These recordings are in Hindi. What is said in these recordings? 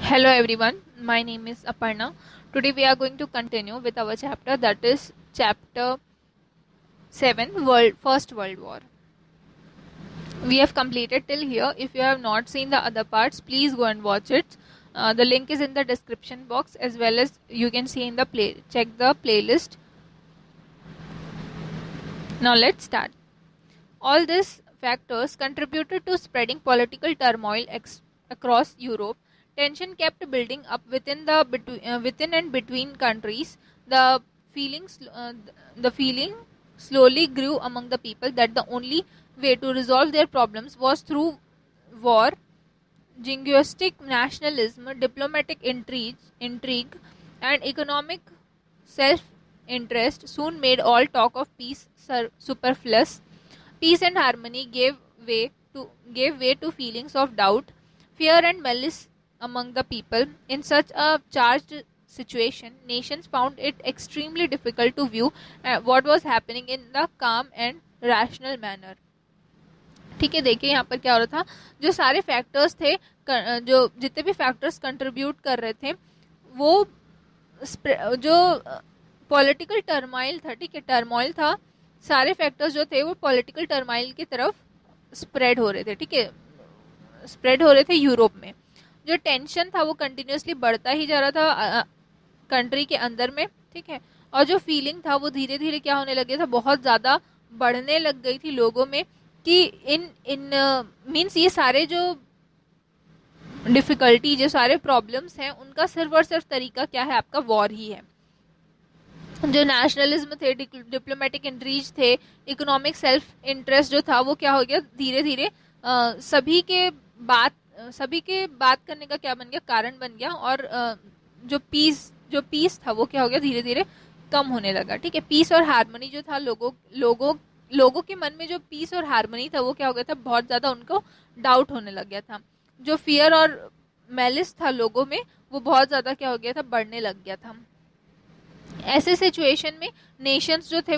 Hello everyone, my name is Aparna. Today we are going to continue with our chapter, that is chapter 7, First World War. We have completed till here. If you have not seen the other parts, please go and watch it. The link is in the description box, as well as you can see in the check the playlist. Now let's start. All these factors contributed to spreading political turmoil across Europe. Tension kept building up within and between countries. The the feeling slowly grew among the people that the only way to resolve their problems was through war. Jingoistic nationalism, diplomatic intrigue, and economic self-interest soon made all talk of peace superfluous. Peace and harmony gave way to feelings of doubt, fear, and malice among the people. In such a charged situation, nations found it extremely difficult to view what was happening in the calm and rational manner. ठीक है, देखिए यहाँ पर क्या हो रहा था. जो सारे फैक्टर्स थे, जो जितने भी फैक्टर्स कंट्रीब्यूट कर रहे थे, वो जो पॉलिटिकल टर्माइल था, ठीक है, टर्मोइल था, सारे फैक्टर्स जो थे वो पॉलिटिकल टर्माइल की तरफ स्प्रेड हो रहे थे. ठीक है, स्प्रेड हो रहे थे यूरोप में. जो टेंशन था वो कंटिन्यूसली बढ़ता ही जा रहा था कंट्री के अंदर में. ठीक है, और जो फीलिंग था वो धीरे धीरे क्या होने लगे था, बहुत ज़्यादा बढ़ने लग गई थी लोगों में कि इन मीन्स ये सारे जो डिफिकल्टी, जो सारे प्रॉब्लम्स हैं, उनका सिर्फ और सिर्फ तरीका क्या है, आपका वॉर ही है. जो नेशनलिज्म थे, डिप्लोमेटिक इंट्रीज थे, इकोनॉमिक सेल्फ इंटरेस्ट जो था, वो क्या हो गया, धीरे धीरे सभी के बात करने का क्या बन गया, कारण बन गया. और जो पीस था वो क्या हो गया, धीरे धीरे कम होने लगा. ठीक है, पीस और हार्मनी जो था, लोगों के मन में जो पीस और हार्मनी था वो क्या हो गया था, बहुत ज्यादा उनको डाउट होने लग गया था. जो फियर और मैलिस था लोगों में, वो बहुत ज्यादा क्या हो गया था, बढ़ने लग गया था. ऐसे सिचुएशन में नेशंस जो थे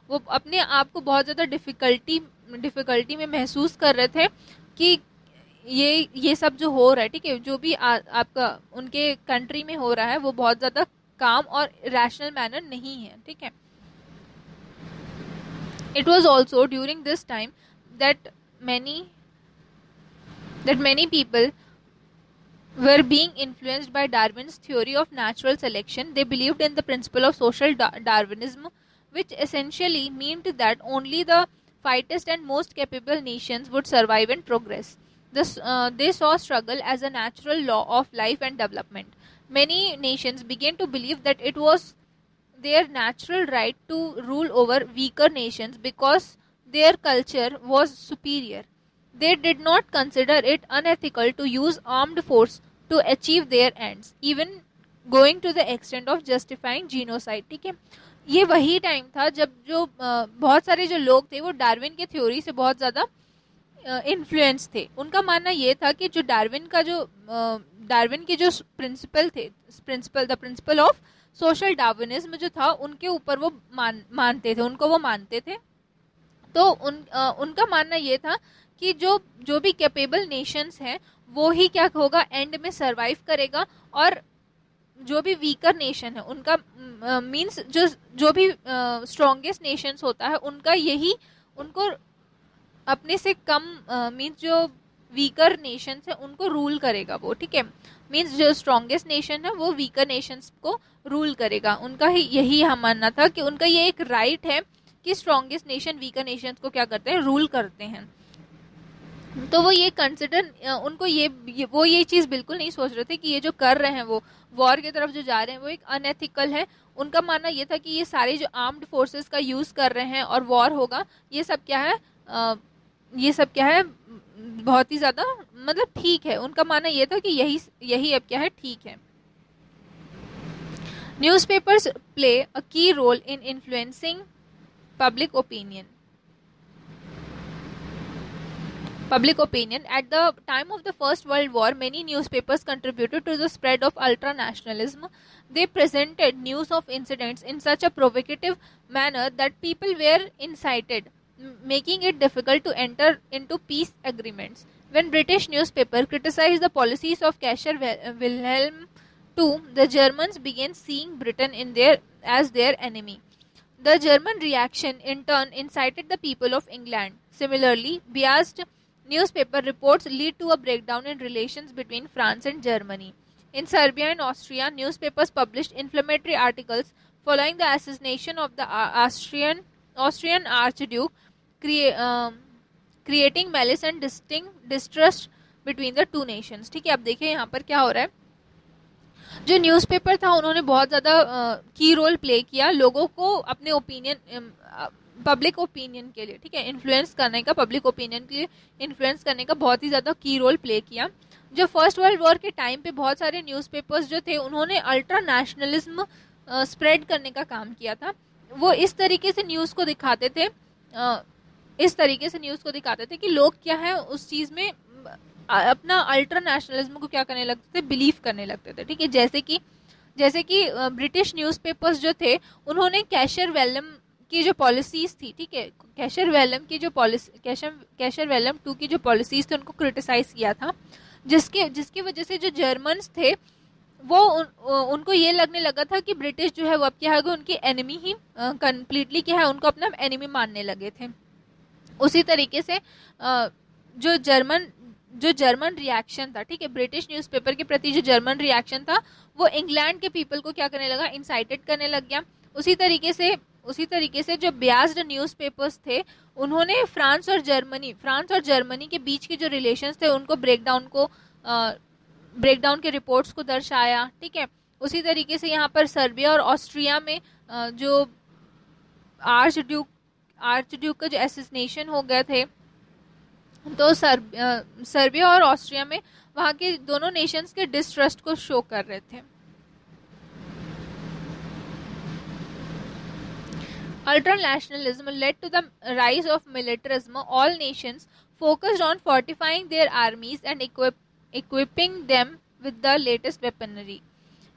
वो अपने आप को बहुत ज़्यादा डिफिकल्टी में महसूस कर रहे थे कि ये सब जो हो रहा है, ठीक है, जो भी आपका उनके कंट्री में हो रहा है, वो बहुत ज़्यादा काम और रैशनल मैनर नहीं है. ठीक है, it was also during this time that many people were being influenced by Darwin's theory of natural selection. They believed in the principle of social Darwinism, which essentially meant that only the fittest and most capable nations would survive and progress. They saw struggle as a natural law of life and development. Many nations began to believe that it was their natural right to rule over weaker nations because their culture was superior. They did not consider it unethical to use armed force to achieve their ends, even going to the extent of justifying genocide. ठीक है, ये वही टाइम था जब जो बहुत सारे जो लोग थे वो डार्विन के थ्योरी से बहुत ज़्यादा इन्फ्लुएंस थे. उनका मानना ये था कि जो डार्विन के जो प्रिंसिपल थे, the principle of social Darwinism जो था, उनके ऊपर वो मानते थे. तो उनका मानना ये था कि जो भी कैपेबल नेशंस हैं वो ही क्या होगा, एंड में सरवाइव करेगा. और जो भी वीकर नेशन है उनका मींस जो भी स्ट्रॉन्गेस्ट नेशंस होता है उनको अपने से कम मींस जो वीकर नेशंस है उनको रूल करेगा वो. ठीक है, मींस जो स्ट्रॉन्गेस्ट नेशन है वो वीकर नेशंस को रूल करेगा. उनका ही यही हम मानना था कि उनका ये एक राइट है कि स्ट्रॉन्गेस्ट नेशन वीकर नेशंस को क्या करते हैं, रूल करते हैं. तो वो ये वो ये चीज़ बिल्कुल नहीं सोच रहे थे कि ये जो कर रहे हैं, वो वॉर की तरफ जो जा रहे हैं, वो एक अनएथिकल है. उनका मानना ये था कि ये सारे जो आर्म्ड फोर्सेस का यूज़ कर रहे हैं और वॉर होगा, ये सब क्या है, बहुत ही ज़्यादा मतलब ठीक है. उनका मानना ये था कि यही अब क्या है, ठीक है. Newspapers play a key role in influencing public opinion. At the time of the First World War, many newspapers contributed to the spread of ultranationalism. They presented news of incidents in such a provocative manner that people were incited, making it difficult to enter into peace agreements. When British newspaper criticized the policies of Kaiser Wilhelm II, the Germans began seeing Britain as their enemy. The German reaction in turn incited the people of England. Similarly, biased newspaper reports lead to a breakdown in relations between France and Germany. In Serbia and Austria, newspapers published inflammatory articles following the assassination of the Austrian Archduke, creating malice and distrust between the two nations. ठीक है, अब देखिए यहाँ पर क्या हो रहा है. जो न्यूज़पेपर था उन्होंने बहुत ज़्यादा की रोल प्ले किया लोगों को अपने ओपिनियन, पब्लिक ओपिनियन के लिए, ठीक है, इन्फ्लुएंस करने का, पब्लिक ओपिनियन के लिए इन्फ्लुएंस करने का बहुत ही ज़्यादा की रोल प्ले किया. जो फर्स्ट वर्ल्ड वॉर के टाइम पे बहुत सारे न्यूज़पेपर्स जो थे उन्होंने अल्ट्रा नेशनलिज्म स्प्रेड करने का काम किया था. वो इस तरीके से न्यूज़ को दिखाते थे, कि लोग क्या है उस चीज़ में अपना अल्ट्रा नेशनलिज्म को क्या करने लगते थे, बिलीव करने लगते थे. ठीक है, जैसे कि ब्रिटिश न्यूज़पेपर्स जो थे उन्होंने कैशर वेलम की जो पॉलिसीज थी, ठीक है, कैशर वेलम टू की जो पॉलिसीज थी उनको क्रिटिसाइज किया था, जिसकी वजह से जो जर्मन्स थे वो उनको ये लगने लगा था कि ब्रिटिश जो है वो अब क्या है उनकी एनिमी ही कंप्लीटली क्या है उनको अपना एनिमी मानने लगे थे. उसी तरीके से जो जर्मन रिएक्शन था, ठीक है, ब्रिटिश न्यूज़पेपर के प्रति जो जर्मन रिएक्शन था वो इंग्लैंड के पीपल को क्या करने लगा, इंसाइटेड करने लग गया. उसी तरीके से जो बियास्ड न्यूज़पेपर्स थे उन्होंने फ्रांस और जर्मनी के बीच के जो रिलेशंस थे उनको ब्रेकडाउन के रिपोर्ट्स को दर्शाया. ठीक है, उसी तरीके से यहाँ पर सर्बिया और ऑस्ट्रिया में जो आर्चड्यूक का जो असैसिनेशन हो गए थे, तो सर्बिया और ऑस्ट्रिया में वहाँ के दोनों नेशंस के डिस्ट्रस्ट को शो कर रहे थे. Ultranationalism led to the rise of militarism. All nations focused on fortifying their armies and equipping them with the latest weaponry.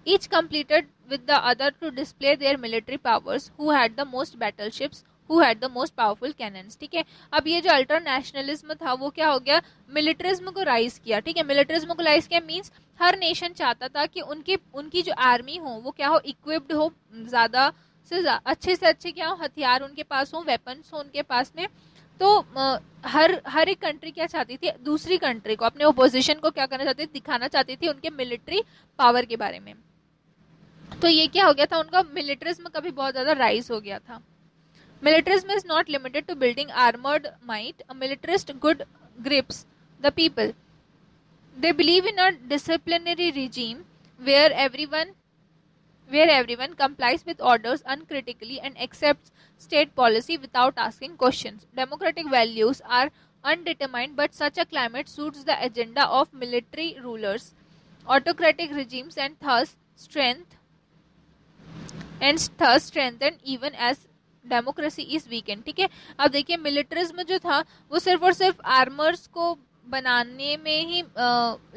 Each competed with the other to display their military powers. Who had the most battleships? Who had the most powerful cannons? ठीक है, अब ये जो अल्ट्रा नेशनलिज्म था वो क्या हो गया, मिलिट्रिज्म को राइज किया. ठीक है, मिलिट्रिज्म को राइज किया मीन्स हर नेशन चाहता था कि उनकी जो आर्मी हो वो क्या हो, इक्विप्ड हो, ज़्यादा से अच्छे क्या हो, हथियार उनके पास हो, वेपन्स हो उनके पास में. तो हर एक कंट्री क्या चाहती थी, दूसरी कंट्री को, अपने ओपोजिशन को क्या करना चाहती थी, दिखाना चाहती थी उनके मिलिट्री पावर के बारे में. तो ये क्या हो गया था, उनका मिलिट्रिज्म का भी बहुत ज़्यादा राइज हो गया था. Militarism is not limited to building armored might. A militarist good grips the people. They believe in a disciplinary regime where everyone complies with orders uncritically and accepts state policy without asking questions. Democratic values are undetermined, but such a climate suits the agenda of military rulers. Autocratic regimes and thus strengthen even as democracy is weekend. ठीक है, अब देखिए मिलिट्रिज्म जो था वो सिर्फ और सिर्फ आर्मर्स को बनाने में ही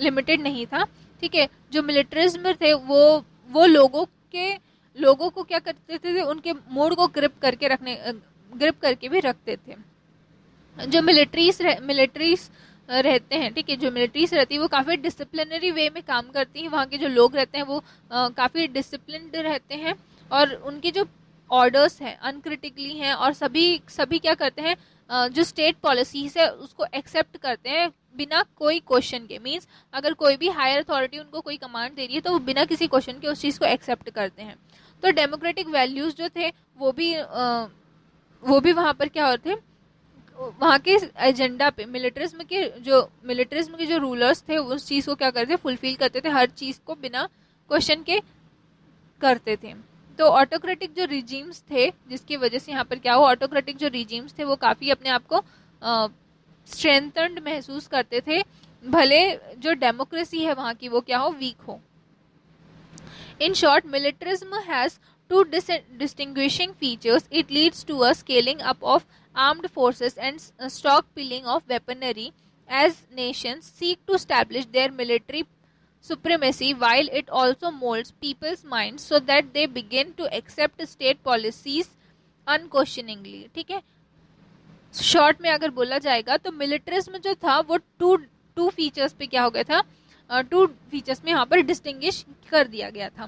लिमिटेड नहीं था. ठीक है, जो मिलिट्रिज्म थे वो लोगों को क्या करते थे, उनके मूड को ग्रिप करके भी रखते थे. जो मिलिट्रीज रहते हैं, ठीक है, जो मिलिट्रीज रहती है वो काफ़ी डिसिप्लिनरी वे में काम करती हैं. वहाँ के जो लोग रहते हैं वो काफ़ी डिसिप्लिन्ड रहते हैं और उनकी जो ऑर्डर्स हैं अनक्रिटिकली हैं और सभी क्या करते हैं, जो स्टेट पॉलिसीज है उसको एक्सेप्ट करते हैं बिना कोई क्वेश्चन के. मींस अगर कोई भी हायर अथॉरिटी उनको कोई कमांड दे रही है तो वो बिना किसी क्वेश्चन के उस चीज़ को एक्सेप्ट करते हैं. तो डेमोक्रेटिक वैल्यूज जो थे वो भी वहाँ पर क्या होते थे, वहाँ के एजेंडा पे मिलिट्रिज्म के जो रूलर्स थे उस चीज़ को क्या करते थे, फुलफिल करते थे, हर चीज़ को बिना क्वेश्चन के करते थे. तो ऑटोक्रेटिक जो रिजीम्स थे, जिसकी वजह से यहाँ पर क्या हो, ऑटोक्रेटिक जो रिजीम्स थे वो काफ़ी अपने आप को स्ट्रेंथन्ड महसूस करते थे, भले जो डेमोक्रेसी है वहाँ की वो क्या हो, वीक हो. In short, militarism has two distinguishing features. It leads to a scaling up of armed forces and stockpiling of weaponry as nations seek to establish their military supremacy, while it also molds people's minds so that they begin to accept state policies unquestioningly. ठीक है, शॉर्ट में अगर बोला जाएगा तो मिलिट्रिज्म जो था वो टू टू फीचर्स पे क्या हो गया था, टू फीचर्स में यहाँ पर डिस्टिंग्विश कर दिया गया था।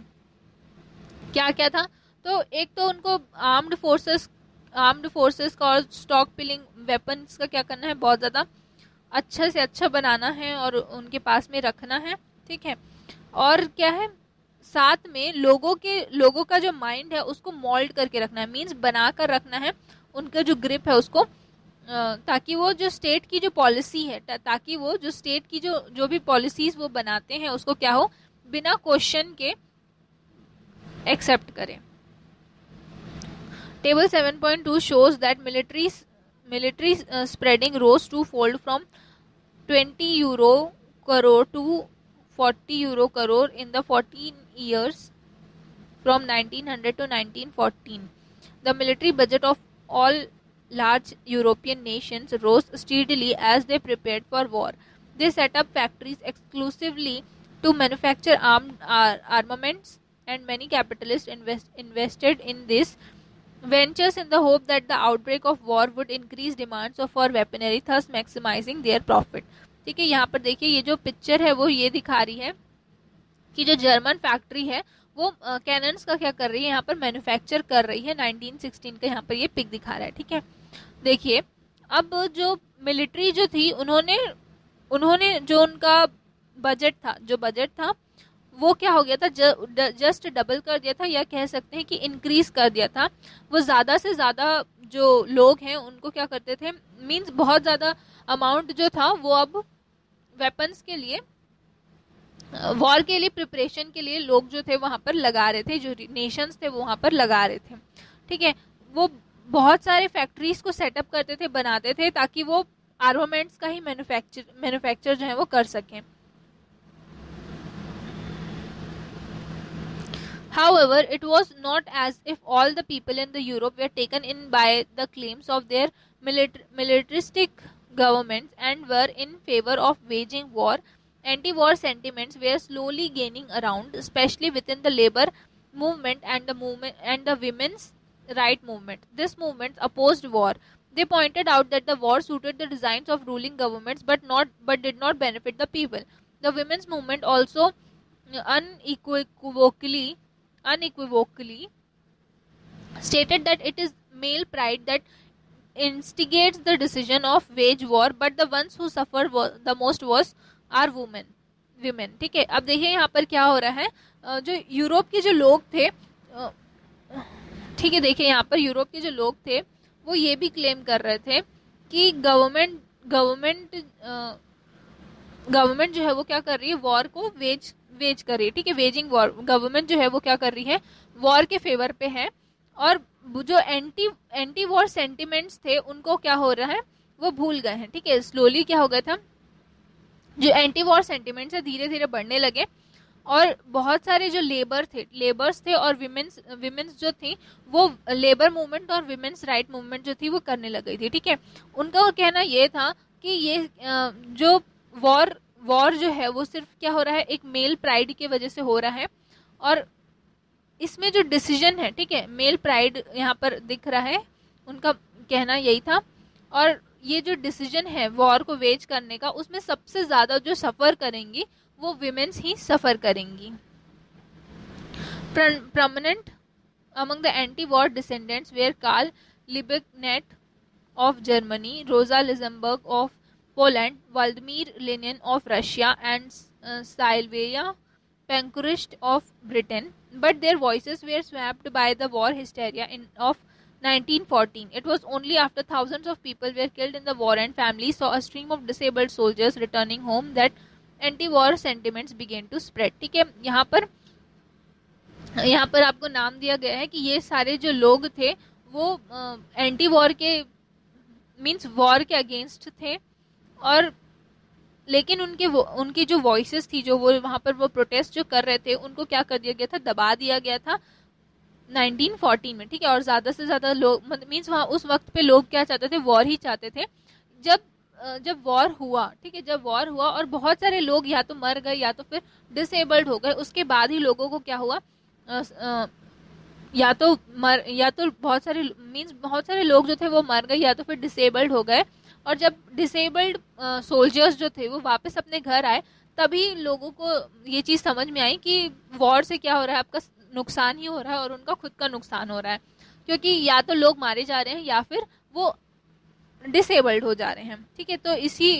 क्या क्या था, तो एक तो उनको आर्म्ड फोर्सेस का और स्टॉक पिलिंग वेपन्स का क्या करना है, बहुत ज़्यादा अच्छा से अच्छा बनाना है और उनके पास में रखना है, ठीक है। और क्या है, साथ में लोगों का जो माइंड है उसको मोल्ड करके रखना है, मींस बना कर रखना है उनका जो ग्रिप है उसको, ताकि वो जो स्टेट की जो पॉलिसी है, ताकि वो जो स्टेट की जो भी पॉलिसीज वो बनाते हैं उसको क्या हो, बिना क्वेश्चन के एक्सेप्ट करें। Table 7.2 shows that military spreading rose twofold from 20 euro crore to 40 euro crore in the 14 years from 1900 to 1914. The military budget of all large European nations rose steadily as they prepared for war. They set up factories exclusively to manufacture armaments, and many capitalists invested in this ventures in the hope that the outbreak of war would increase demands for weaponry, thus maximizing their profit. ठीक है, यहाँ पर देखिए ये जो पिक्चर है वो ये दिखा रही है कि जो जर्मन फैक्ट्री है वो कैनन्स का क्या कर रही है, यहाँ पर मैन्युफैक्चर कर रही है। 1916 का यहाँ पर ये पिक दिखा रहा है, ठीक है। देखिए अब जो मिलिट्री जो थी उन्होंने जो उनका बजट था वो क्या हो गया था, जस्ट डबल कर दिया था, या कह सकते हैं कि इंक्रीज कर दिया था। वो ज़्यादा से ज़्यादा जो लोग हैं उनको क्या करते थे, मींस बहुत ज़्यादा अमाउंट जो था वो अब वेपन्स के लिए, वॉर के लिए प्रिपरेशन के लिए लोग जो थे वहाँ पर लगा रहे थे, जो नेशंस थे वो वहाँ पर लगा रहे थे, ठीक है। वो बहुत सारे फैक्ट्रीज को सेटअप करते थे, बनाते थे, ताकि वो आर्मामेंट्स का ही मैन्युफैक्चर जो है वो कर सकें। However, it was not as if all the people in the Europe were taken in by the claims of their militaristic governments and were in favor of waging war. Anti-war sentiments were slowly gaining around, especially within the labor movement and the women's right movement. This movement opposed war. They pointed out that the war suited the designs of ruling governments, but did not benefit the people. The women's movement also unequivocally stated that it is male pride that instigates the decision of wage war, but the ones who suffer the most are women. ठीक है, अब देखिए यहाँ पर क्या हो रहा है, जो यूरोप के जो लोग थे, ठीक है, देखिए यहाँ पर यूरोप के जो लोग थे वो ये भी क्लेम कर रहे थे कि गवर्नमेंट जो है वो क्या कर रही है, वॉर को वेज कर रही है, ठीक है। वेजिंग वॉर, गवर्नमेंट जो है वो क्या कर रही है, वॉर के फेवर पे है, और जो एंटी वॉर सेंटिमेंट्स थे उनको क्या हो रहा है, वो भूल गए हैं, ठीक है। स्लोली क्या हो गया था, जो एंटी वॉर सेंटिमेंट्स है धीरे धीरे बढ़ने लगे, और बहुत सारे जो लेबर्स थे और विमेंस जो थी वो लेबर मूवमेंट और विमेंस राइट मूवमेंट जो थी वो करने लग गई थी, ठीक है। उनका कहना ये था कि ये जो वॉर जो है वो सिर्फ क्या हो रहा है, एक मेल प्राइड की वजह से हो रहा है, और इसमें जो डिसीजन है, ठीक है, मेल प्राइड यहाँ पर दिख रहा है, उनका कहना यही था। और ये जो डिसीजन है वॉर को वेज करने का, उसमें सबसे ज्यादा जो सफर करेंगी वो विमेन्स ही सफर करेंगी। Prominent among the anti-war dissidents were Karl Liebknecht of Germany, Rosa Luxemburg of Poland, Vladimir Lenin of Russia, and Sylvia Pankhurst of Britain, but their voices were swamped by the war hysteria of 1914. It was only after thousands of people were killed in the war and families saw a stream of disabled soldiers returning home that anti-war sentiments began to spread. ठीक है, यहाँ पर आपको नाम दिया गया है कि ये सारे जो लोग थे वो एंटी वॉर के मींस वॉर के अगेंस्ट थे, और लेकिन उनकी जो वॉइसेस थी, जो वो वहाँ पर वो प्रोटेस्ट जो कर रहे थे, उनको क्या कर दिया गया था, दबा दिया गया था 1914 में, ठीक है। और ज्यादा से ज्यादा लोग मींस वहाँ उस वक्त पे लोग क्या चाहते थे, वॉर ही चाहते थे। जब वॉर हुआ, ठीक है, जब वॉर हुआ और बहुत सारे लोग या तो मर गए या तो फिर डिसेबल्ड हो गए, उसके बाद ही लोगों को क्या हुआ, या तो बहुत सारे लोग जो थे वो मर गए या तो फिर डिसेबल्ड हो गए, और जब डिसेबल्ड सोल्जर्स जो थे वो वापस अपने घर आए, तभी लोगों को ये चीज़ समझ में आई कि वॉर से क्या हो रहा है, आपका नुकसान ही हो रहा है और उनका खुद का नुकसान हो रहा है, क्योंकि या तो लोग मारे जा रहे हैं या फिर वो डिसेबल्ड हो जा रहे हैं। ठीक है, तो इसी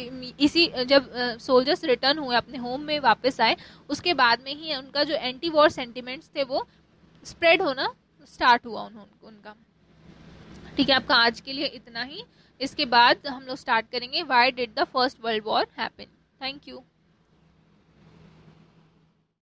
इसी जब सोल्जर्स रिटर्न हुए अपने होम में वापस आए, उसके बाद में ही उनका जो एंटी वॉर सेंटिमेंट्स थे वो स्प्रेड होना स्टार्ट हुआ उनका। ठीक है, आपका आज के लिए इतना ही। इसके बाद हम लोग स्टार्ट करेंगे why did the first world war happen. Thank you.